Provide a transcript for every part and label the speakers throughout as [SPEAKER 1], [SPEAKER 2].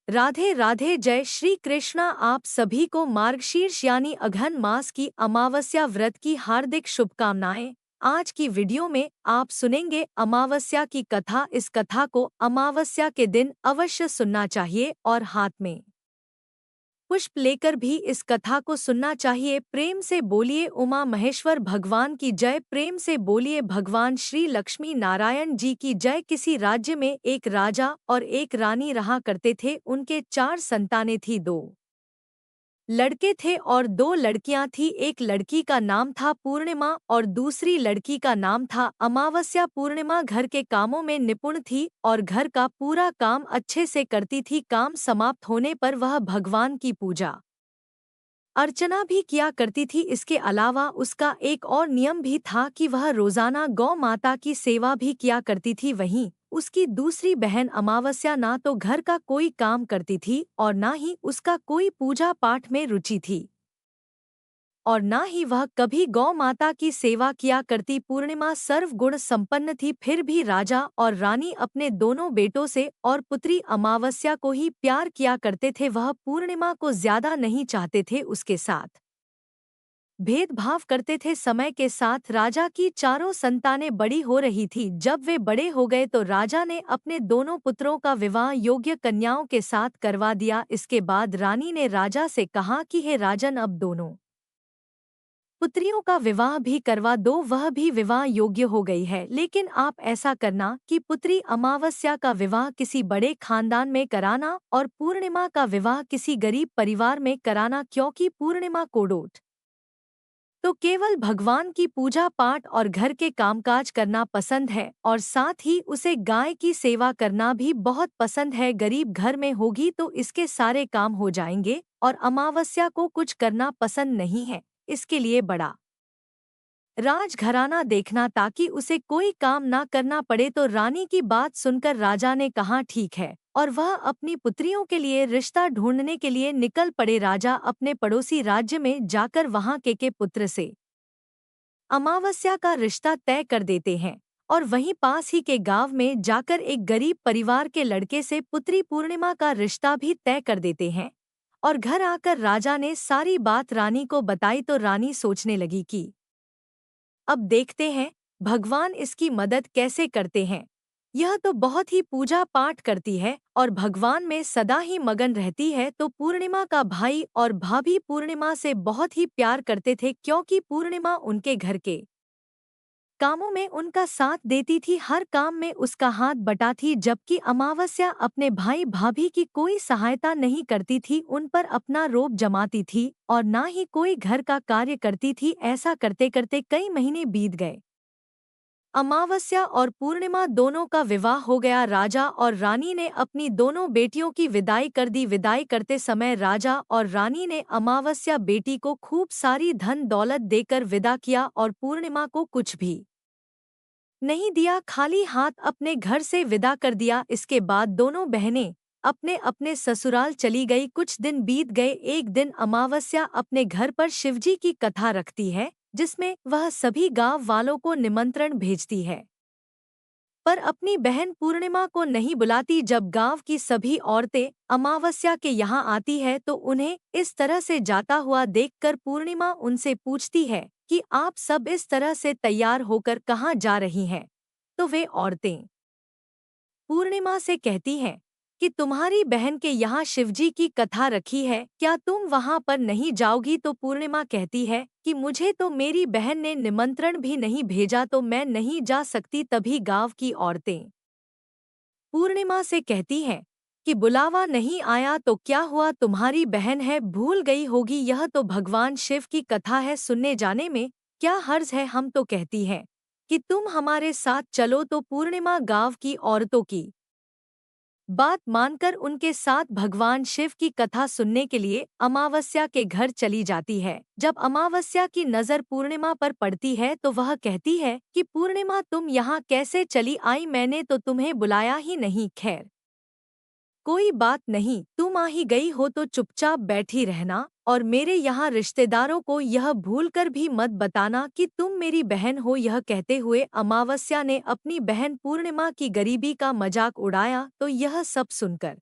[SPEAKER 1] राधे राधे। जय श्री कृष्णा। आप सभी को मार्गशीर्ष यानी अघन मास की अमावस्या व्रत की हार्दिक शुभकामनाएं। आज की वीडियो में आप सुनेंगे अमावस्या की कथा। इस कथा को अमावस्या के दिन अवश्य सुनना चाहिए और हाथ में पुष्प लेकर भी इस कथा को सुनना चाहिए। प्रेम से बोलिए उमा महेश्वर भगवान की जय। प्रेम से बोलिए भगवान श्री लक्ष्मी नारायण जी की जय। किसी राज्य में एक राजा और एक रानी रहा करते थे। उनके 4 संतानें थी। 2 लड़के थे और 2 लड़कियां थी। एक लड़की का नाम था पूर्णिमा और दूसरी लड़की का नाम था अमावस्या। पूर्णिमा घर के कामों में निपुण थी और घर का पूरा काम अच्छे से करती थी। काम समाप्त होने पर वह भगवान की पूजा अर्चना भी किया करती थी। इसके अलावा उसका एक और नियम भी था कि वह रोजाना गौ माता की सेवा भी किया करती थी। वहीं उसकी दूसरी बहन अमावस्या ना तो घर का कोई काम करती थी और ना ही उसका कोई पूजा पाठ में रुचि थी और ना ही वह कभी गौ माता की सेवा किया करती। पूर्णिमा सर्वगुण संपन्न थी। फिर भी राजा और रानी अपने दोनों बेटों से और पुत्री अमावस्या को ही प्यार किया करते थे। वह पूर्णिमा को ज्यादा नहीं चाहते थे, उसके साथ भेदभाव करते थे। समय के साथ राजा की चारों संतानें बड़ी हो रही थी। जब वे बड़े हो गए तो राजा ने अपने दोनों पुत्रों का विवाह योग्य कन्याओं के साथ करवा दिया। इसके बाद रानी ने राजा से कहा कि हे राजन, अब दोनों पुत्रियों का विवाह भी करवा दो। वह भी विवाह योग्य हो गई है, लेकिन आप ऐसा करना कि पुत्री अमावस्या का विवाह किसी बड़े खानदान में कराना और पूर्णिमा का विवाह किसी गरीब परिवार में कराना, क्योंकि पूर्णिमा कोडोट तो केवल भगवान की पूजा पाठ और घर के कामकाज करना पसंद है और साथ ही उसे गाय की सेवा करना भी बहुत पसंद है। गरीब घर में होगी तो इसके सारे काम हो जाएंगे और अमावस्या को कुछ करना पसंद नहीं है। इसके लिए बड़ा राजघराना देखना ताकि उसे कोई काम ना करना पड़े। तो रानी की बात सुनकर राजा ने कहा ठीक है और वह अपनी पुत्रियों के लिए रिश्ता ढूंढने के लिए निकल पड़े। राजा अपने पड़ोसी राज्य में जाकर वहां के पुत्र से अमावस्या का रिश्ता तय कर देते हैं और वहीं पास ही के गांव में जाकर एक गरीब परिवार के लड़के से पुत्री पूर्णिमा का रिश्ता भी तय कर देते हैं। और घर आकर राजा ने सारी बात रानी को बताई तो रानी सोचने लगी कि अब देखते हैं भगवान इसकी मदद कैसे करते हैं। यह तो बहुत ही पूजा पाठ करती है और भगवान में सदा ही मगन रहती है। तो पूर्णिमा का भाई और भाभी पूर्णिमा से बहुत ही प्यार करते थे, क्योंकि पूर्णिमा उनके घर के कामों में उनका साथ देती थी, हर काम में उसका हाथ बटाती। जबकि अमावस्या अपने भाई भाभी की कोई सहायता नहीं करती थी, उन पर अपना रोब जमाती थी और ना ही कोई घर का कार्य करती थी। ऐसा करते करते कई महीने बीत गए। अमावस्या और पूर्णिमा दोनों का विवाह हो गया। राजा और रानी ने अपनी दोनों बेटियों की विदाई कर दी। विदाई करते समय राजा और रानी ने अमावस्या बेटी को खूब सारी धन दौलत देकर विदा किया और पूर्णिमा को कुछ भी नहीं दिया, खाली हाथ अपने घर से विदा कर दिया। इसके बाद दोनों बहनें अपने अपने ससुराल चली गई। कुछ दिन बीत गए। एक दिन अमावस्या अपने घर पर शिवजी की कथा रखती है, जिसमें वह सभी गांव वालों को निमंत्रण भेजती है, पर अपनी बहन पूर्णिमा को नहीं बुलाती। जब गांव की सभी औरतें अमावस्या के यहाँ आती है तो उन्हें इस तरह से जाता हुआ देखकर पूर्णिमा उनसे पूछती है कि आप सब इस तरह से तैयार होकर कहाँ जा रही हैं। तो वे औरतें पूर्णिमा से कहती हैं कि तुम्हारी बहन के यहाँ शिवजी की कथा रखी है, क्या तुम वहाँ पर नहीं जाओगी। तो पूर्णिमा कहती है कि मुझे तो मेरी बहन ने निमंत्रण भी नहीं भेजा, तो मैं नहीं जा सकती। तभी गांव की औरतें पूर्णिमा से कहती हैं कि बुलावा नहीं आया तो क्या हुआ, तुम्हारी बहन है, भूल गई होगी। यह तो भगवान शिव की कथा है, सुनने जाने में क्या हर्ज है। हम तो कहती हैं कि तुम हमारे साथ चलो। तो पूर्णिमा गांव की औरतों की बात मानकर उनके साथ भगवान शिव की कथा सुनने के लिए अमावस्या के घर चली जाती है। जब अमावस्या की नज़र पूर्णिमा पर पड़ती है तो वह कहती है कि पूर्णिमा, तुम यहाँ कैसे चली आई, मैंने तो तुम्हें बुलाया ही नहीं। खैर कोई बात नहीं, तुम आ ही गई हो तो चुपचाप बैठी रहना और मेरे यहाँ रिश्तेदारों को यह भूलकर भी मत बताना कि तुम मेरी बहन हो। यह कहते हुए अमावस्या ने अपनी बहन पूर्णिमा की गरीबी का मजाक उड़ाया। तो यह सब सुनकर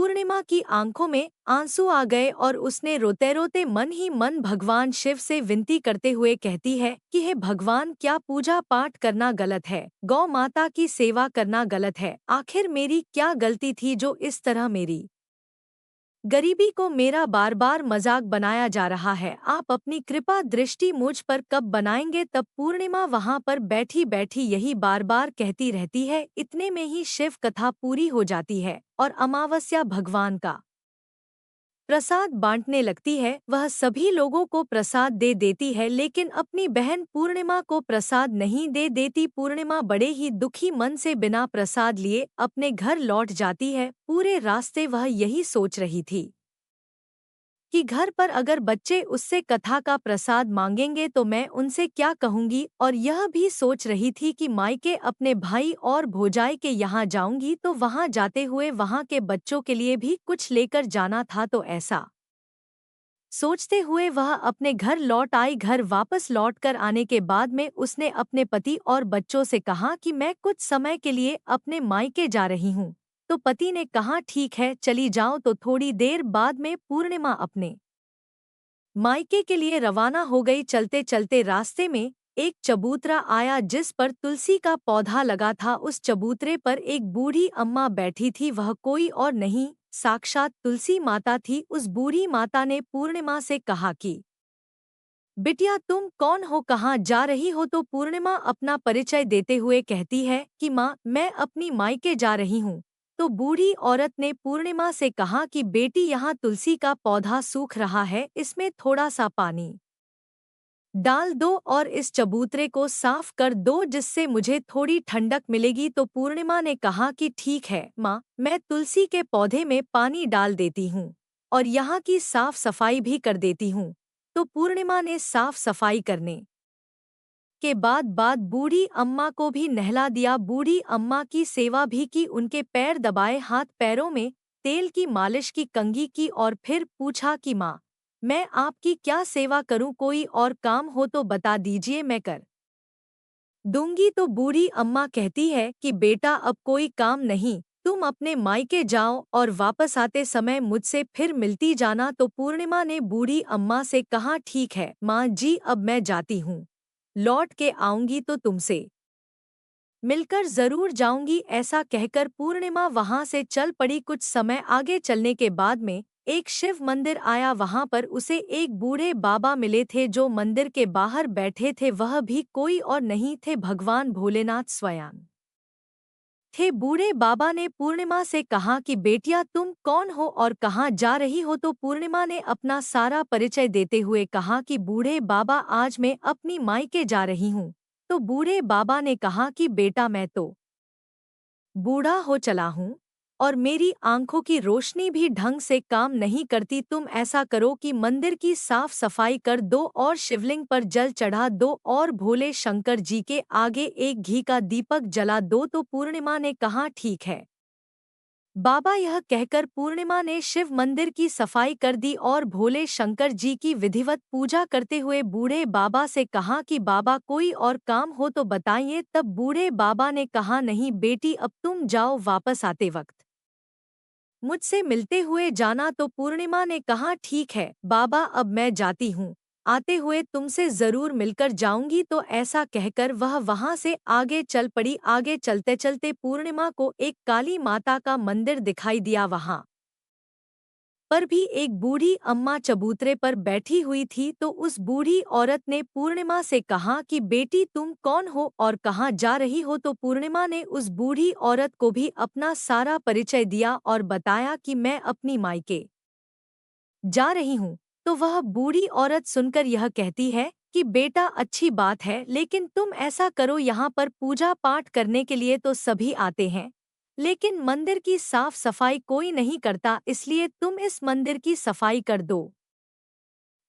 [SPEAKER 1] पूर्णिमा की आंखों में आंसू आ गए और उसने रोते रोते मन ही मन भगवान शिव से विनती करते हुए कहती है कि हे भगवान, क्या पूजा पाठ करना गलत है, गौ माता की सेवा करना गलत है? आखिर मेरी क्या गलती थी जो इस तरह मेरी गरीबी को मेरा बार बार मजाक बनाया जा रहा है? आप अपनी कृपा दृष्टि मुझ पर कब बनाएंगे? तब पूर्णिमा वहां पर बैठी बैठी यही बार बार कहती रहती है। इतने में ही शिव कथा पूरी हो जाती है और अमावस्या भगवान का प्रसाद बांटने लगती है। वह सभी लोगों को प्रसाद दे देती है, लेकिन अपनी बहन पूर्णिमा को प्रसाद नहीं दे देती। पूर्णिमा बड़े ही दुखी मन से बिना प्रसाद लिए अपने घर लौट जाती है। पूरे रास्ते वह यही सोच रही थी कि घर पर अगर बच्चे उससे कथा का प्रसाद मांगेंगे तो मैं उनसे क्या कहूंगी, और यह भी सोच रही थी कि मायके अपने भाई और भौजाई के यहाँ जाऊंगी तो वहां जाते हुए वहां के बच्चों के लिए भी कुछ लेकर जाना था। तो ऐसा सोचते हुए वह अपने घर लौट आई। घर वापस लौटकर आने के बाद में उसने अपने पति और बच्चों से कहा कि मैं कुछ समय के लिए अपने मायके जा रही हूँ। तो पति ने कहा ठीक है, चली जाओ। तो थोड़ी देर बाद में पूर्णिमा अपने मायके के लिए रवाना हो गई। चलते चलते रास्ते में एक चबूतरा आया जिस पर तुलसी का पौधा लगा था। उस चबूतरे पर एक बूढ़ी अम्मा बैठी थी। वह कोई और नहीं, साक्षात तुलसी माता थी। उस बूढ़ी माता ने पूर्णिमा से कहा कि बिटिया, तुम कौन हो, कहाँ जा रही हो? तो पूर्णिमा अपना परिचय देते हुए कहती है कि माँ, मैं अपनी मायके जा रही हूँ। तो बूढ़ी औरत ने पूर्णिमा से कहा कि बेटी, यहाँ तुलसी का पौधा सूख रहा है, इसमें थोड़ा सा पानी डाल दो और इस चबूतरे को साफ कर दो, जिससे मुझे थोड़ी ठंडक मिलेगी। तो पूर्णिमा ने कहा कि ठीक है माँ, मैं तुलसी के पौधे में पानी डाल देती हूँ और यहाँ की साफ सफाई भी कर देती हूँ। तो पूर्णिमा ने साफ सफाई करने के बाद बूढ़ी अम्मा को भी नहला दिया। बूढ़ी अम्मा की सेवा भी की, उनके पैर दबाए, हाथ पैरों में तेल की मालिश की, कंघी की और फिर पूछा कि माँ, मैं आपकी क्या सेवा करूं? कोई और काम हो तो बता दीजिए, मैं कर दूंगी। तो बूढ़ी अम्मा कहती है कि बेटा, अब कोई काम नहीं, तुम अपने मायके जाओ और वापस आते समय मुझसे फिर मिलती जाना। तो पूर्णिमा ने बूढ़ी अम्मा से कहा ठीक है माँ जी, अब मैं जाती हूँ, लौट के आऊंगी तो तुमसे मिलकर जरूर जाऊंगी। ऐसा कहकर पूर्णिमा वहां से चल पड़ी। कुछ समय आगे चलने के बाद में एक शिव मंदिर आया। वहां पर उसे एक बूढ़े बाबा मिले थे जो मंदिर के बाहर बैठे थे। वह भी कोई और नहीं थे, भगवान भोलेनाथ स्वयं थे। बूढ़े बाबा ने पूर्णिमा से कहा कि बेटिया, तुम कौन हो और कहाँ जा रही हो? तो पूर्णिमा ने अपना सारा परिचय देते हुए कहा कि बूढ़े बाबा, आज मैं अपनी मायके जा रही हूँ। तो बूढ़े बाबा ने कहा कि बेटा, मैं तो बूढ़ा हो चला हूँ और मेरी आंखों की रोशनी भी ढंग से काम नहीं करती। तुम ऐसा करो कि मंदिर की साफ सफाई कर दो और शिवलिंग पर जल चढ़ा दो और भोले शंकर जी के आगे एक घी का दीपक जला दो। तो पूर्णिमा ने कहा ठीक है बाबा। यह कहकर पूर्णिमा ने शिव मंदिर की सफाई कर दी और भोले शंकर जी की विधिवत पूजा करते हुए बूढ़े बाबा से कहा कि बाबा, कोई और काम हो तो बताइए। तब बूढ़े बाबा ने कहा नहीं बेटी, अब तुम जाओ, वापस आते वक्त मुझसे मिलते हुए जाना। तो पूर्णिमा ने कहा ठीक है बाबा, अब मैं जाती हूँ, आते हुए तुमसे जरूर मिलकर जाऊंगी। तो ऐसा कहकर वह वहां से आगे चल पड़ी। आगे चलते चलते पूर्णिमा को एक काली माता का मंदिर दिखाई दिया। वहां पर भी एक बूढ़ी अम्मा चबूतरे पर बैठी हुई थी। तो उस बूढ़ी औरत ने पूर्णिमा से कहा कि बेटी, तुम कौन हो और कहाँ जा रही हो? तो पूर्णिमा ने उस बूढ़ी औरत को भी अपना सारा परिचय दिया और बताया कि मैं अपनी मायके जा रही हूँ। तो वह बूढ़ी औरत सुनकर यह कहती है कि बेटा, अच्छी बात है, लेकिन तुम ऐसा करो, यहाँ पर पूजा पाठ करने के लिए तो सभी आते हैं, लेकिन मंदिर की साफ सफाई कोई नहीं करता, इसलिए तुम इस मंदिर की सफाई कर दो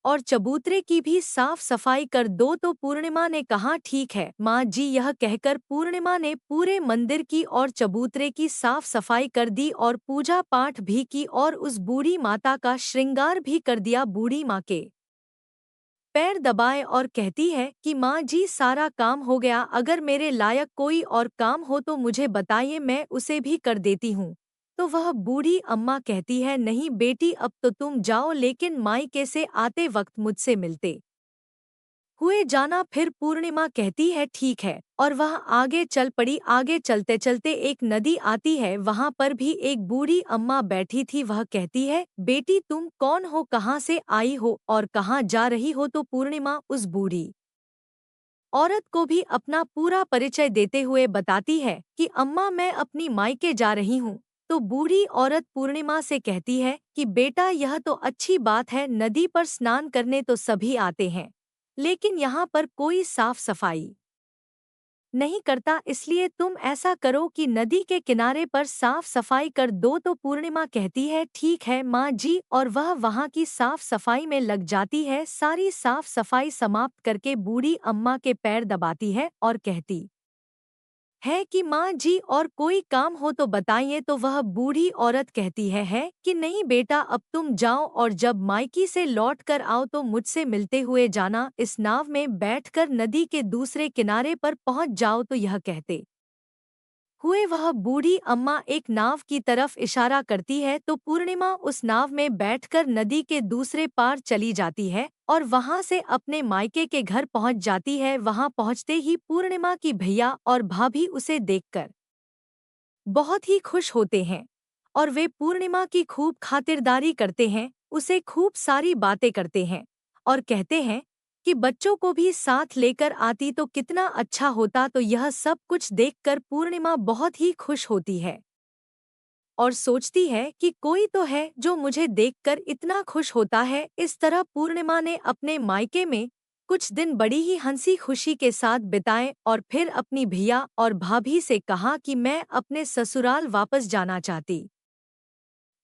[SPEAKER 1] और चबूतरे की भी साफ सफाई कर दो। तो पूर्णिमा ने कहा ठीक है माँ जी। यह कहकर पूर्णिमा ने पूरे मंदिर की और चबूतरे की साफ सफाई कर दी और पूजा पाठ भी की और उस बूढ़ी माता का श्रृंगार भी कर दिया। बूढ़ी माँ के पैर दबाए और कहती है कि माँ जी, सारा काम हो गया, अगर मेरे लायक कोई और काम हो तो मुझे बताइए, मैं उसे भी कर देती हूँ। तो वह बूढ़ी अम्मा कहती है, नहीं बेटी अब तो तुम जाओ, लेकिन मायके से आते वक्त मुझसे मिलते हुए जाना। फिर पूर्णिमा कहती है ठीक है, और वह आगे चल पड़ी। आगे चलते चलते एक नदी आती है, वहां पर भी एक बूढ़ी अम्मा बैठी थी। वह कहती है, बेटी तुम कौन हो, कहाँ से आई हो और कहाँ जा रही हो। तो पूर्णिमा उस बूढ़ी औरत को भी अपना पूरा परिचय देते हुए बताती है कि अम्मा मैं अपनी मायके जा रही हूँ। तो बूढ़ी औरत पूर्णिमा से कहती है कि बेटा यह तो अच्छी बात है, नदी पर स्नान करने तो सभी आते हैं, लेकिन यहाँ पर कोई साफ सफाई नहीं करता, इसलिए तुम ऐसा करो कि नदी के किनारे पर साफ सफाई कर दो। तो पूर्णिमा कहती है ठीक है माँ जी, और वह वहाँ की साफ सफाई में लग जाती है। सारी साफ सफाई समाप्त करके बूढ़ी अम्मा के पैर दबाती है और कहती है कि माँ जी और कोई काम हो तो बताइए। तो वह बूढ़ी औरत कहती है कि नहीं बेटा अब तुम जाओ, और जब मायकी से लौट कर आओ तो मुझसे मिलते हुए जाना। इस नाव में बैठकर नदी के दूसरे किनारे पर पहुँच जाओ। तो यह कहते हुए वह बूढ़ी अम्मा एक नाव की तरफ इशारा करती है। तो पूर्णिमा उस नाव में बैठकर नदी के दूसरे पार चली जाती है और वहां से अपने मायके के घर पहुंच जाती है। वहां पहुंचते ही पूर्णिमा की भैया और भाभी उसे देखकर बहुत ही खुश होते हैं और वे पूर्णिमा की खूब खातिरदारी करते हैं, उसे खूब सारी बातें करते हैं और कहते हैं कि बच्चों को भी साथ लेकर आती तो कितना अच्छा होता। तो यह सब कुछ देखकर पूर्णिमा बहुत ही खुश होती है और सोचती है कि कोई तो है जो मुझे देखकर इतना खुश होता है। इस तरह पूर्णिमा ने अपने मायके में कुछ दिन बड़ी ही हंसी खुशी के साथ बिताए और फिर अपनी भैया और भाभी से कहा कि मैं अपने ससुराल वापस जाना चाहती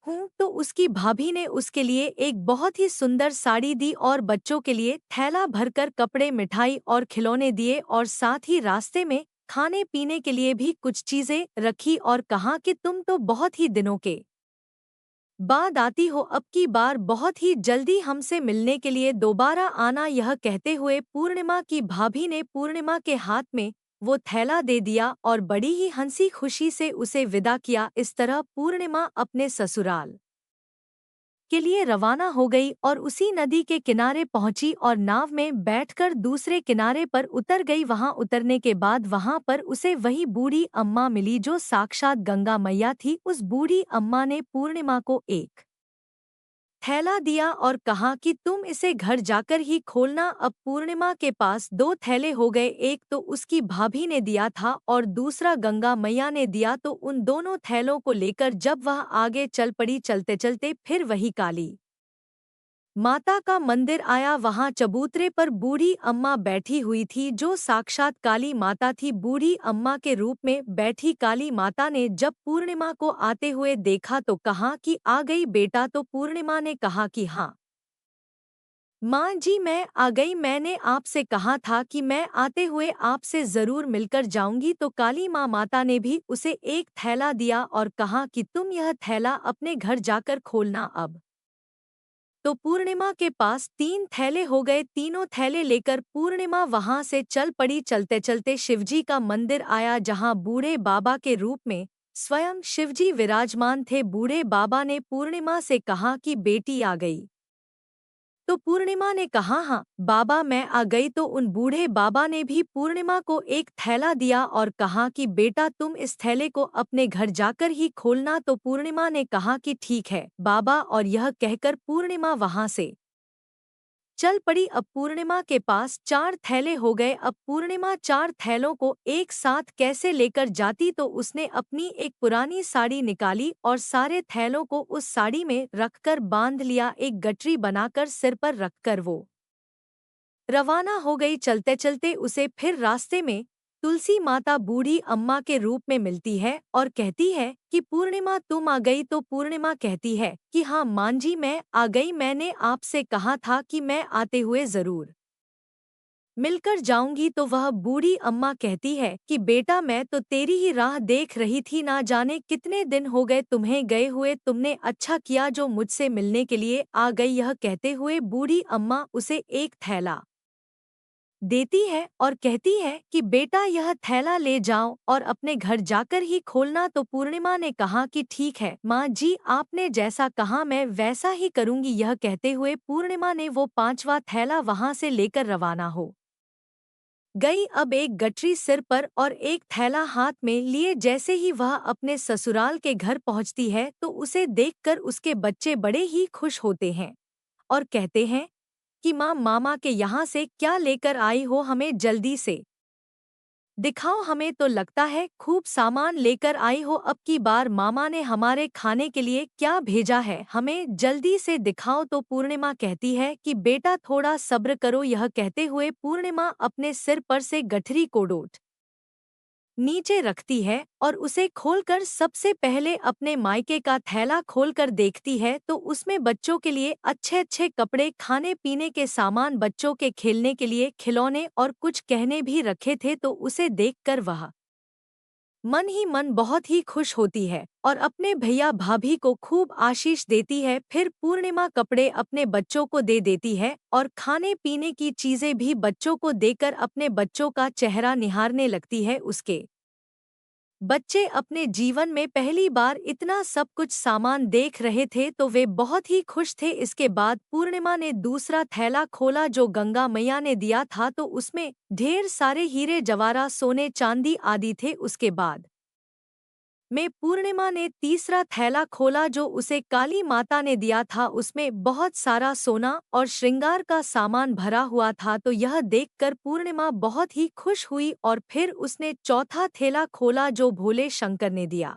[SPEAKER 1] हूँ। तो उसकी भाभी ने उसके लिए एक बहुत ही सुंदर साड़ी दी और बच्चों के लिए थैला भरकर कपड़े, मिठाई और खिलौने दिए और साथ ही रास्ते में खाने पीने के लिए भी कुछ चीजें रखी और कहा कि तुम तो बहुत ही दिनों के बाद आती हो, अब की बार बहुत ही जल्दी हमसे मिलने के लिए दोबारा आना। यह कहते हुए पूर्णिमा की भाभी ने पूर्णिमा के हाथ में वो थैला दे दिया और बड़ी ही हंसी खुशी से उसे विदा किया। इस तरह पूर्णिमा अपने ससुराल के लिए रवाना हो गई और उसी नदी के किनारे पहुंची और नाव में बैठकर दूसरे किनारे पर उतर गई। वहां उतरने के बाद वहां पर उसे वही बूढ़ी अम्मा मिली जो साक्षात गंगा मैया थी। उस बूढ़ी अम्मा ने पूर्णिमा को एक थैला दिया और कहा कि तुम इसे घर जाकर ही खोलना। अब पूर्णिमा के पास दो थैले हो गए, एक तो उसकी भाभी ने दिया था और दूसरा गंगा मैया ने दिया। तो उन दोनों थैलों को लेकर जब वह आगे चल पड़ी, चलते चलते फिर वही काली माता का मंदिर आया। वहां चबूतरे पर बूढ़ी अम्मा बैठी हुई थी जो साक्षात काली माता थी। बूढ़ी अम्मा के रूप में बैठी काली माता ने जब पूर्णिमा को आते हुए देखा तो कहा कि आ गई बेटा। तो पूर्णिमा ने कहा कि हाँ माँ जी मैं आ गई, मैंने आपसे कहा था कि मैं आते हुए आपसे जरूर मिलकर जाऊंगी। तो काली माँ माता ने भी उसे एक थैला दिया और कहा कि तुम यह थैला अपने घर जाकर खोलना। अब तो पूर्णिमा के पास तीन थैले हो गए। तीनों थैले लेकर पूर्णिमा वहां से चल पड़ी। चलते चलते शिवजी का मंदिर आया जहां बूढ़े बाबा के रूप में स्वयं शिवजी विराजमान थे। बूढ़े बाबा ने पूर्णिमा से कहा कि बेटी आ गई। तो पूर्णिमा ने कहा हाँ बाबा मैं आ गई। तो उन बूढ़े बाबा ने भी पूर्णिमा को एक थैला दिया और कहा कि बेटा तुम इस थैले को अपने घर जाकर ही खोलना। तो पूर्णिमा ने कहा कि ठीक है बाबा, और यह कहकर पूर्णिमा वहां से चल पड़ी। अब पूर्णिमा के पास चार थैले हो गए। अब पूर्णिमा चार थैलों को एक साथ कैसे लेकर जाती। तो उसने अपनी एक पुरानी साड़ी निकाली और सारे थैलों को उस साड़ी में रखकर बांध लिया, एक गठरी बनाकर सिर पर रखकर वो रवाना हो गई। चलते चलते उसे फिर रास्ते में तुलसी माता बूढ़ी अम्मा के रूप में मिलती है और कहती है कि पूर्णिमा तुम आ गई। तो पूर्णिमा कहती है कि हाँ माँ जी मैं आ गई, मैंने आपसे कहा था कि मैं आते हुए जरूर मिलकर जाऊंगी। तो वह बूढ़ी अम्मा कहती है कि बेटा मैं तो तेरी ही राह देख रही थी, ना जाने कितने दिन हो गए तुम्हें गए हुए, तुमने अच्छा किया जो मुझसे मिलने के लिए आ गई। यह कहते हुए बूढ़ी अम्मा उसे एक थैला देती है और कहती है कि बेटा यह थैला ले जाओ और अपने घर जाकर ही खोलना। तो पूर्णिमा ने कहा कि ठीक है माँ जी, आपने जैसा कहा मैं वैसा ही करूँगी। यह कहते हुए पूर्णिमा ने वो 5वां थैला वहाँ से लेकर रवाना हो गई। अब एक गठरी सिर पर और एक थैला हाथ में लिए जैसे ही वह अपने ससुराल के घर पहुंचती है तो उसे देखकर उसके बच्चे बड़े ही खुश होते हैं और कहते हैं कि माँ, मामा के यहाँ से क्या लेकर आई हो, हमें जल्दी से दिखाओ, हमें तो लगता है खूब सामान लेकर आई हो। अब की बार मामा ने हमारे खाने के लिए क्या भेजा है, हमें जल्दी से दिखाओ। तो पूर्णिमा कहती है कि बेटा थोड़ा सब्र करो। यह कहते हुए पूर्णिमा अपने सिर पर से गठरी को डोट नीचे रखती है और उसे खोलकर सबसे पहले अपने मायके का थैला खोलकर देखती है तो उसमें बच्चों के लिए अच्छे अच्छे कपड़े, खाने पीने के सामान, बच्चों के खेलने के लिए खिलौने और कुछ गहने भी रखे थे। तो उसे देखकर वह मन ही मन बहुत ही खुश होती है और अपने भैया भाभी को खूब आशीष देती है। फिर पूर्णिमा कपड़े अपने बच्चों को दे देती है और खाने पीने की चीजें भी बच्चों को देकर अपने बच्चों का चेहरा निहारने लगती है। उसके बच्चे अपने जीवन में पहली बार इतना सब कुछ सामान देख रहे थे तो वे बहुत ही खुश थे। इसके बाद पूर्णिमा ने दूसरा थैला खोला जो गंगा मैया ने दिया था तो उसमें ढेर सारे हीरे जवाहरात, सोने चांदी आदि थे। उसके बाद में पूर्णिमा ने तीसरा थैला खोला जो उसे काली माता ने दिया था। उसमें बहुत सारा सोना और श्रृंगार का सामान भरा हुआ था। तो यह देखकर पूर्णिमा बहुत ही खुश हुई और फिर उसने चौथा थैला खोला जो भोले शंकर ने दिया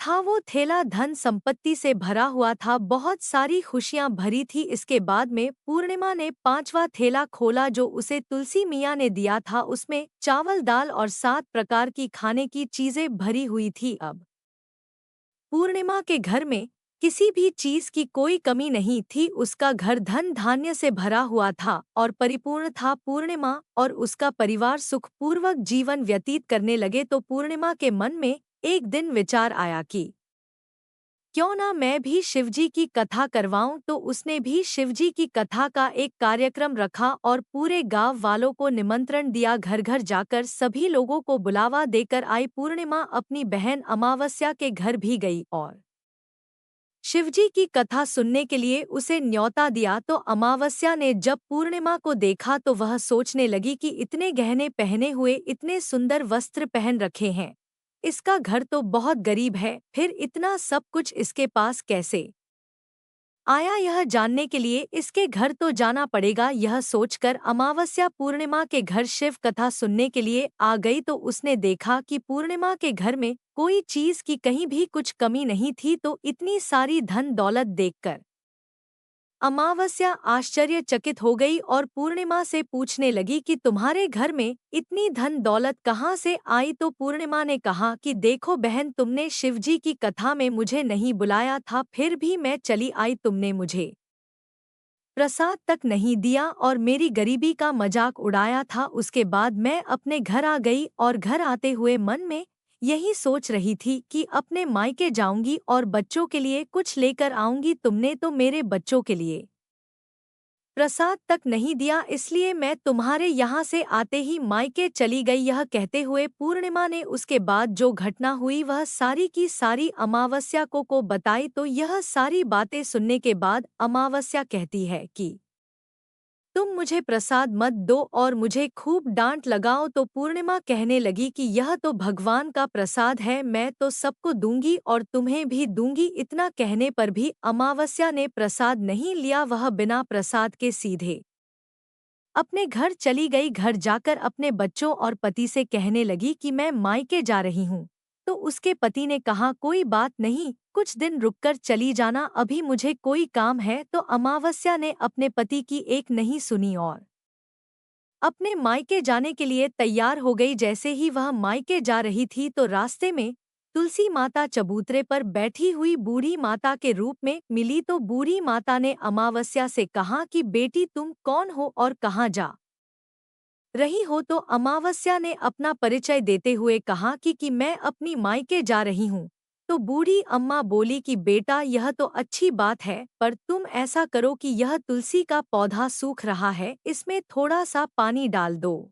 [SPEAKER 1] था। वो थैला धन संपत्ति से भरा हुआ था, बहुत सारी खुशियां भरी थी। इसके बाद में पूर्णिमा ने पांचवा थैला खोला जो उसे तुलसी मियाँ ने दिया था। उसमें चावल, दाल और 7 प्रकार की खाने की चीजें भरी हुई थी। अब पूर्णिमा के घर में किसी भी चीज की कोई कमी नहीं थी। उसका घर धन धान्य से भरा हुआ था और परिपूर्ण था। पूर्णिमा और उसका परिवार सुखपूर्वक जीवन व्यतीत करने लगे। तो पूर्णिमा के मन में एक दिन विचार आया कि क्यों ना मैं भी शिवजी की कथा करवाऊं। तो उसने भी शिवजी की कथा का एक कार्यक्रम रखा और पूरे गांव वालों को निमंत्रण दिया। घर घर जाकर सभी लोगों को बुलावा देकर आई। पूर्णिमा अपनी बहन अमावस्या के घर भी गई और शिवजी की कथा सुनने के लिए उसे न्योता दिया। तो अमावस्या ने जब पूर्णिमा को देखा तो वह सोचने लगी कि इतने गहने पहने हुए, इतने सुंदर वस्त्र पहन रखे हैं, इसका घर तो बहुत गरीब है, फिर इतना सब कुछ इसके पास कैसे आया। यह जानने के लिए इसके घर तो जाना पड़ेगा। यह सोचकर अमावस्या पूर्णिमा के घर शिव कथा सुनने के लिए आ गई। तो उसने देखा कि पूर्णिमा के घर में कोई चीज की कहीं भी कुछ कमी नहीं थी। तो इतनी सारी धन दौलत देखकर अमावस्या आश्चर्यचकित हो गई और पूर्णिमा से पूछने लगी कि तुम्हारे घर में इतनी धन दौलत कहाँ से आई। तो पूर्णिमा ने कहा कि देखो बहन, तुमने शिवजी की कथा में मुझे नहीं बुलाया था, फिर भी मैं चली आई। तुमने मुझे प्रसाद तक नहीं दिया और मेरी गरीबी का मजाक उड़ाया था। उसके बाद मैं अपने घर आ गई और घर आते हुए मन में यही सोच रही थी कि अपने मायके जाऊंगी और बच्चों के लिए कुछ लेकर आऊंगी। तुमने तो मेरे बच्चों के लिए प्रसाद तक नहीं दिया, इसलिए मैं तुम्हारे यहाँ से आते ही मायके चली गई। यह कहते हुए पूर्णिमा ने उसके बाद जो घटना हुई वह सारी की सारी अमावस्या को बताई। तो यह सारी बातें सुनने के बाद अमावस्या कहती है कि तुम मुझे प्रसाद मत दो और मुझे खूब डांट लगाओ। तो पूर्णिमा कहने लगी कि यह तो भगवान का प्रसाद है, मैं तो सबको दूंगी और तुम्हें भी दूंगी। इतना कहने पर भी अमावस्या ने प्रसाद नहीं लिया, वह बिना प्रसाद के सीधे अपने घर चली गई। घर जाकर अपने बच्चों और पति से कहने लगी कि मैं मायके जा रही हूँ। तो उसके पति ने कहा कोई बात नहीं, कुछ दिन रुककर चली जाना, अभी मुझे कोई काम है। तो अमावस्या ने अपने पति की एक नहीं सुनी और अपने मायके जाने के लिए तैयार हो गई। जैसे ही वह मायके जा रही थी तो रास्ते में तुलसी माता चबूतरे पर बैठी हुई बूढ़ी माता के रूप में मिली। तो बूढ़ी माता ने अमावस्या से कहा कि बेटी, तुम कौन हो और कहाँ जा रही हो। तो अमावस्या ने अपना परिचय देते हुए कहा कि मैं अपनी मायके जा रही हूँ। तो बूढ़ी अम्मा बोली कि बेटा यह तो अच्छी बात है, पर तुम ऐसा करो कि यह तुलसी का पौधा सूख रहा है, इसमें थोड़ा सा पानी डाल दो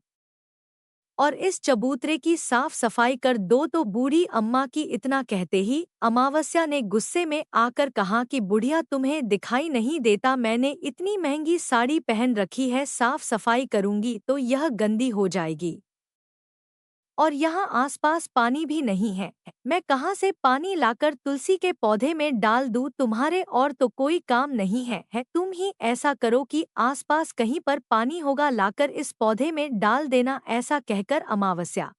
[SPEAKER 1] और इस चबूतरे की साफ सफाई कर दो। तो बूढ़ी अम्मा की इतना कहते ही अमावस्या ने गुस्से में आकर कहा कि बुढ़िया तुम्हें दिखाई नहीं देता, मैंने इतनी महंगी साड़ी पहन रखी है, साफ सफाई करूंगी तो यह गंदी हो जाएगी और यहाँ आसपास पानी भी नहीं है, मैं कहाँ से पानी लाकर तुलसी के पौधे में डाल दूँ, तुम्हारे और तो कोई काम नहीं है, तुम ही ऐसा करो कि आसपास कहीं पर पानी होगा लाकर इस पौधे में डाल देना। ऐसा कहकर अमावस्या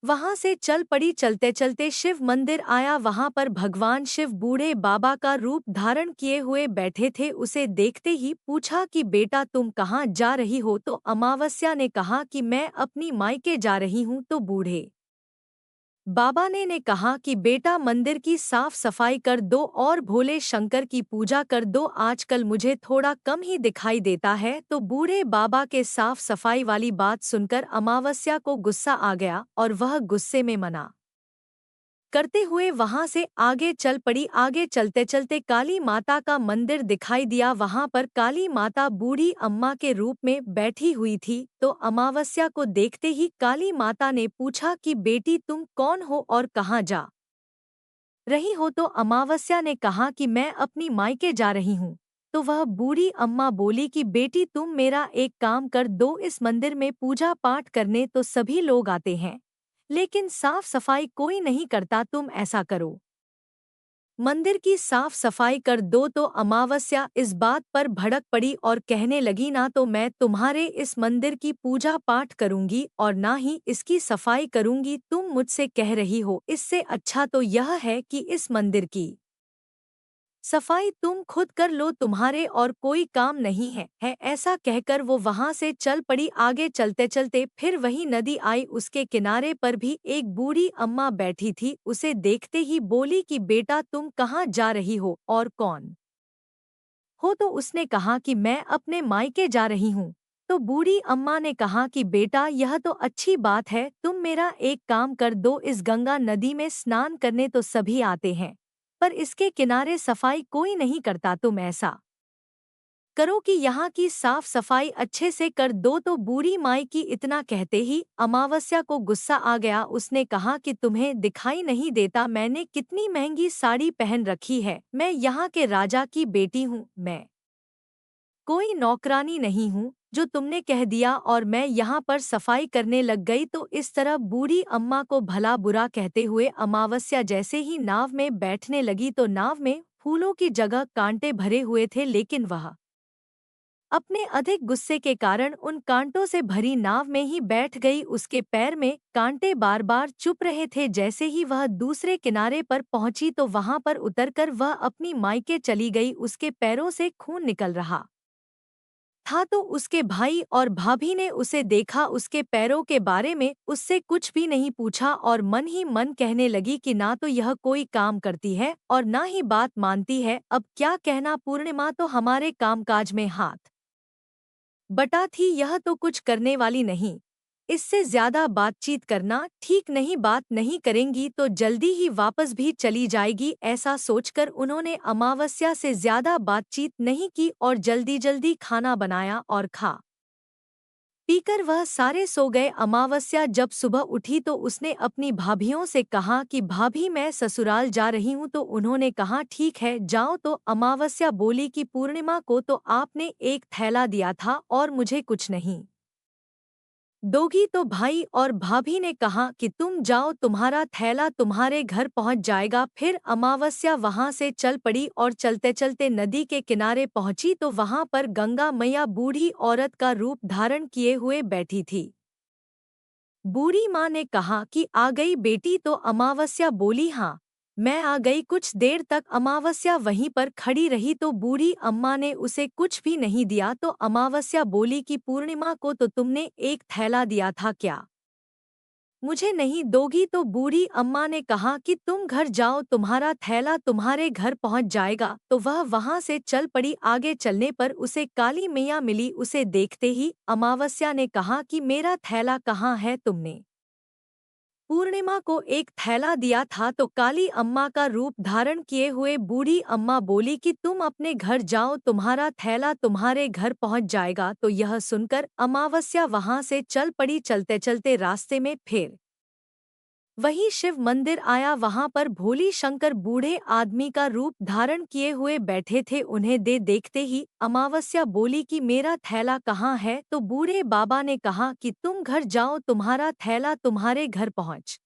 [SPEAKER 1] वहां से चल पड़ी। चलते चलते शिव मंदिर आया, वहां पर भगवान शिव बूढ़े बाबा का रूप धारण किए हुए बैठे थे। उसे देखते ही पूछा कि बेटा तुम कहाँ जा रही हो। तो अमावस्या ने कहा कि मैं अपनी मायके जा रही हूँ। तो बूढ़े बाबा ने कहा कि बेटा मंदिर की साफ सफाई कर दो और भोले शंकर की पूजा कर दो, आजकल मुझे थोड़ा कम ही दिखाई देता है। तो बूढ़े बाबा के साफ सफाई वाली बात सुनकर अमावस्या को गुस्सा आ गया और वह गुस्से में मना करते हुए वहां से आगे चल पड़ी। आगे चलते चलते काली माता का मंदिर दिखाई दिया, वहां पर काली माता बूढ़ी अम्मा के रूप में बैठी हुई थी। तो अमावस्या को देखते ही काली माता ने पूछा कि बेटी तुम कौन हो और कहाँ जा रही हो। तो अमावस्या ने कहा कि मैं अपनी मायके जा रही हूँ। तो वह बूढ़ी अम्मा बोली कि बेटी तुम मेरा एक काम कर दो, इस मंदिर में पूजा पाठ करने तो सभी लोग आते हैं, लेकिन साफ सफाई कोई नहीं करता, तुम ऐसा करो मंदिर की साफ सफाई कर दो। तो अमावस्या इस बात पर भड़क पड़ी और कहने लगी ना तो मैं तुम्हारे इस मंदिर की पूजा पाठ करूंगी और ना ही इसकी सफाई करूंगी, तुम मुझसे कह रही हो, इससे अच्छा तो यह है कि इस मंदिर की सफाई तुम खुद कर लो, तुम्हारे और कोई काम नहीं है। ऐसा कहकर वो वहां से चल पड़ी। आगे चलते चलते फिर वही नदी आई, उसके किनारे पर भी एक बूढ़ी अम्मा बैठी थी। उसे देखते ही बोली कि बेटा तुम कहाँ जा रही हो और कौन हो। तो उसने कहा कि मैं अपने मायके जा रही हूँ। तो बूढ़ी अम्मा ने कहा कि बेटा यह तो अच्छी बात है, तुम मेरा एक काम कर दो, इस गंगा नदी में स्नान करने तो सभी आते हैं, पर इसके किनारे सफाई कोई नहीं करता, तुम ऐसा करो कि यहाँ की साफ सफाई अच्छे से कर दो। तो बूढ़ी माई की इतना कहते ही अमावस्या को गुस्सा आ गया। उसने कहा कि तुम्हें दिखाई नहीं देता मैंने कितनी महंगी साड़ी पहन रखी है, मैं यहाँ के राजा की बेटी हूँ, मैं कोई नौकरानी नहीं हूँ जो तुमने कह दिया और मैं यहाँ पर सफाई करने लग गई। तो इस तरह बूढ़ी अम्मा को भला बुरा कहते हुए अमावस्या जैसे ही नाव में बैठने लगी तो नाव में फूलों की जगह कांटे भरे हुए थे, लेकिन वह अपने अधिक गुस्से के कारण उन कांटों से भरी नाव में ही बैठ गई। उसके पैर में कांटे बार बार चुभ रहे थे। जैसे ही वह दूसरे किनारे पर पहुंची तो वहां पर उतरकर वह अपनी मायके चली गई। उसके पैरों से खून निकल रहा था तो उसके भाई और भाभी ने उसे देखा, उसके पैरों के बारे में उससे कुछ भी नहीं पूछा और मन ही मन कहने लगी कि ना तो यह कोई काम करती है और ना ही बात मानती है, अब क्या कहना, पूर्णिमा तो हमारे कामकाज में हाथ बटा थी, यह तो कुछ करने वाली नहीं, इससे ज्यादा बातचीत करना ठीक नहीं, बात नहीं करेंगी तो जल्दी ही वापस भी चली जाएगी। ऐसा सोचकर उन्होंने अमावस्या से ज्यादा बातचीत नहीं की और जल्दी जल्दी खाना बनाया और खा पीकर वह सारे सो गए। अमावस्या जब सुबह उठी तो उसने अपनी भाभियों से कहा कि भाभी मैं ससुराल जा रही हूँ। तो उन्होंने कहा ठीक है जाओ। तो अमावस्या बोली कि पूर्णिमा को तो आपने एक थैला दिया था और मुझे कुछ नहीं दोगी। तो भाई और भाभी ने कहा कि तुम जाओ, तुम्हारा थैला तुम्हारे घर पहुंच जाएगा। फिर अमावस्या वहां से चल पड़ी और चलते चलते नदी के किनारे पहुंची तो वहां पर गंगा मैया बूढ़ी औरत का रूप धारण किए हुए बैठी थी। बूढ़ी माँ ने कहा कि आ गई बेटी। तो अमावस्या बोली हाँ मैं आ गई। कुछ देर तक अमावस्या वहीं पर खड़ी रही तो बूढ़ी अम्मा ने उसे कुछ भी नहीं दिया। तो अमावस्या बोली कि पूर्णिमा को तो तुमने एक थैला दिया था, क्या मुझे नहीं दोगी। तो बूढ़ी अम्मा ने कहा कि तुम घर जाओ, तुम्हारा थैला तुम्हारे घर पहुंच जाएगा। तो वह वहां से चल पड़ी। आगे चलने पर उसे काली मैया मिली। उसे देखते ही अमावस्या ने कहा कि मेरा थैला कहाँ है, तुमने पूर्णिमा को एक थैला दिया था तो काली अम्मा का रूप धारण किए हुए बूढ़ी अम्मा बोली कि तुम अपने घर जाओ, तुम्हारा थैला तुम्हारे घर पहुंच जाएगा। तो यह सुनकर अमावस्या वहां से चल पड़ी। चलते चलते रास्ते में फिर वही शिव मंदिर आया। वहां पर भोली शंकर बूढ़े आदमी का रूप धारण किए हुए बैठे थे। उन्हें देखते ही अमावस्या बोली कि मेरा थैला कहाँ है। तो बूढ़े बाबा ने कहा कि तुम घर जाओ, तुम्हारा थैला तुम्हारे घर पहुंच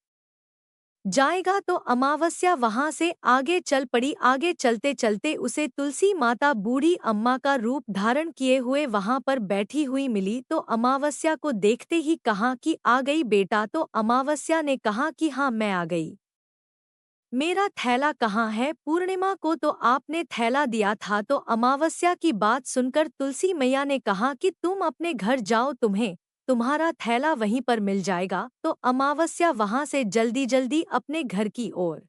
[SPEAKER 1] जाएगा। तो अमावस्या वहां से आगे चल पड़ी। आगे चलते चलते उसे तुलसी माता बूढ़ी अम्मा का रूप धारण किए हुए वहां पर बैठी हुई मिली। तो अमावस्या को देखते ही कहा कि आ गई बेटा। तो अमावस्या ने कहा कि हाँ, मैं आ गई। मेरा थैला कहाँ है? पूर्णिमा को तो आपने थैला दिया था। तो अमावस्या की बात सुनकर तुलसी मैया ने कहा कि तुम अपने घर जाओ, तुम्हें तुम्हारा थैला वहीं पर मिल जाएगा। तो अमावस्या वहां से जल्दी जल्दी अपने घर की ओर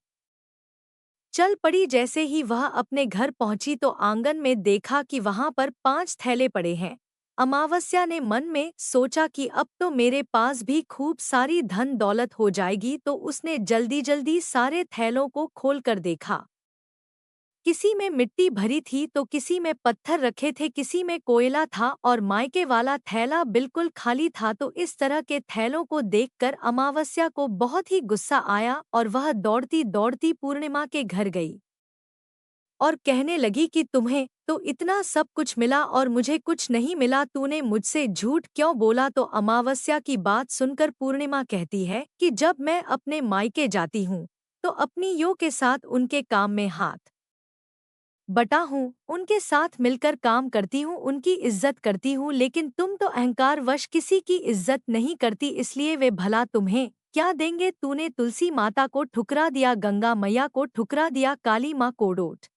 [SPEAKER 1] चल पड़ी। जैसे ही वह अपने घर पहुंची तो आंगन में देखा कि वहां पर 5 थैले पड़े हैं। अमावस्या ने मन में सोचा कि अब तो मेरे पास भी खूब सारी धन दौलत हो जाएगी। तो उसने जल्दी जल्दी सारे थैलों को खोलकर देखा। किसी में मिट्टी भरी थी तो किसी में पत्थर रखे थे, किसी में कोयला था और मायके वाला थैला बिल्कुल खाली था। तो इस तरह के थैलों को देखकर अमावस्या को बहुत ही गुस्सा आया और वह दौड़ती दौड़ती पूर्णिमा के घर गई और कहने लगी कि तुम्हें तो इतना सब कुछ मिला और मुझे कुछ नहीं मिला, तूने मुझसे झूठ क्यों बोला? तो अमावस्या की बात सुनकर पूर्णिमा कहती है कि जब मैं अपने मायके जाती हूँ तो अपनी यो के साथ उनके काम में हाथ बटा हूँ, उनके साथ मिलकर काम करती हूँ, उनकी इज्जत करती हूँ। लेकिन तुम तो अहंकारवश किसी की इज्जत नहीं करती, इसलिए वे भला तुम्हें क्या देंगे? तूने तुलसी माता को ठुकरा दिया, गंगा मैया को ठुकरा दिया, काली माँ को डोट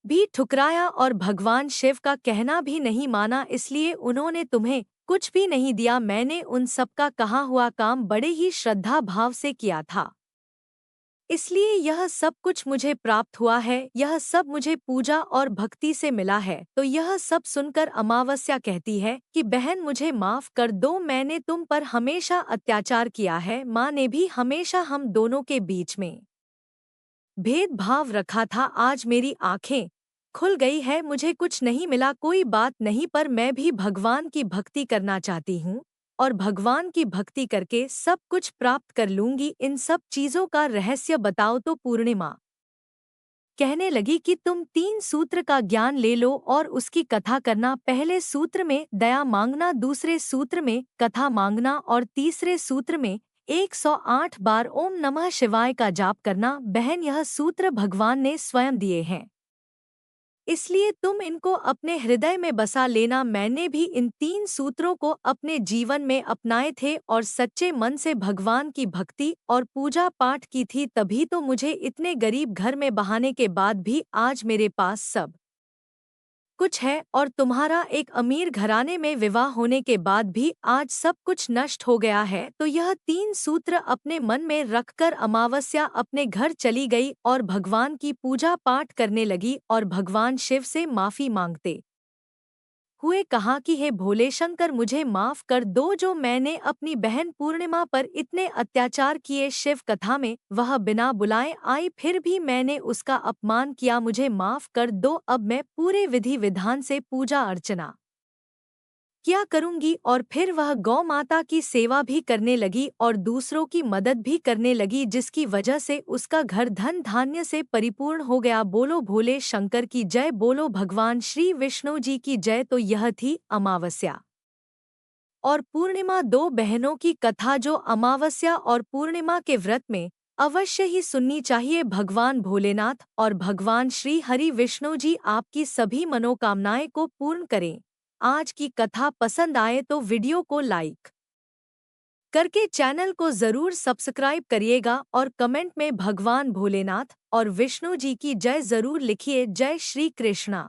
[SPEAKER 1] भी ठुकराया और भगवान शिव का कहना भी नहीं माना, इसलिए उन्होंने तुम्हें कुछ भी नहीं दिया। मैंने उन सबका कहा हुआ काम बड़े ही श्रद्धा भाव से किया था, इसलिए यह सब कुछ मुझे प्राप्त हुआ है। यह सब मुझे पूजा और भक्ति से मिला है। तो यह सब सुनकर अमावस्या कहती है कि बहन, मुझे माफ कर दो, मैंने तुम पर हमेशा अत्याचार किया है। माँ ने भी हमेशा हम दोनों के बीच में भेदभाव रखा था। आज मेरी आंखें खुल गई है, मुझे कुछ नहीं मिला, कोई बात नहीं, पर मैं भी भगवान की भक्ति करना चाहती हूँ और भगवान की भक्ति करके सब कुछ प्राप्त कर लूंगी। इन सब चीजों का रहस्य बताओ। तो पूर्णिमा कहने लगी कि तुम 3 सूत्र का ज्ञान ले लो और उसकी कथा करना। पहले सूत्र में दया मांगना, दूसरे सूत्र में कथा मांगना और तीसरे सूत्र में 108 बार ओम नमः शिवाय का जाप करना। बहन, यह सूत्र भगवान ने स्वयं दिए हैं, इसलिए तुम इनको अपने हृदय में बसा लेना। मैंने भी इन 3 सूत्रों को अपने जीवन में अपनाए थे और सच्चे मन से भगवान की भक्ति और पूजा पाठ की थी, तभी तो मुझे इतने गरीब घर में बहाने के बाद भी आज मेरे पास सब कुछ है और तुम्हारा एक अमीर घराने में विवाह होने के बाद भी आज सब कुछ नष्ट हो गया है। तो यह 3 सूत्र अपने मन में रखकर अमावस्या अपने घर चली गई और भगवान की पूजा पाठ करने लगी और भगवान शिव से माफी मांगते हुए कहा कि हे भोले शंकर, मुझे माफ कर दो, जो मैंने अपनी बहन पूर्णिमा पर इतने अत्याचार किए। शिव कथा में वह बिना बुलाए आई, फिर भी मैंने उसका अपमान किया, मुझे माफ कर दो। अब मैं पूरे विधि विधान से पूजा अर्चना क्या करूंगी। और फिर वह गौ माता की सेवा भी करने लगी और दूसरों की मदद भी करने लगी, जिसकी वजह से उसका घर धन धान्य से परिपूर्ण हो गया। बोलो भोले शंकर की जय, बोलो भगवान श्री विष्णु जी की जय। तो यह थी अमावस्या और पूर्णिमा, 2 बहनों की कथा, जो अमावस्या और पूर्णिमा के व्रत में अवश्य ही सुननी चाहिए। भगवान भोलेनाथ और भगवान श्री हरि विष्णु जी आपकी सभी मनोकामनाएं को पूर्ण करें। आज की कथा पसंद आए तो वीडियो को लाइक करके चैनल को जरूर सब्सक्राइब करिएगा और कमेंट में भगवान भोलेनाथ और विष्णु जी की जय जरूर लिखिए। जय श्री कृष्णा।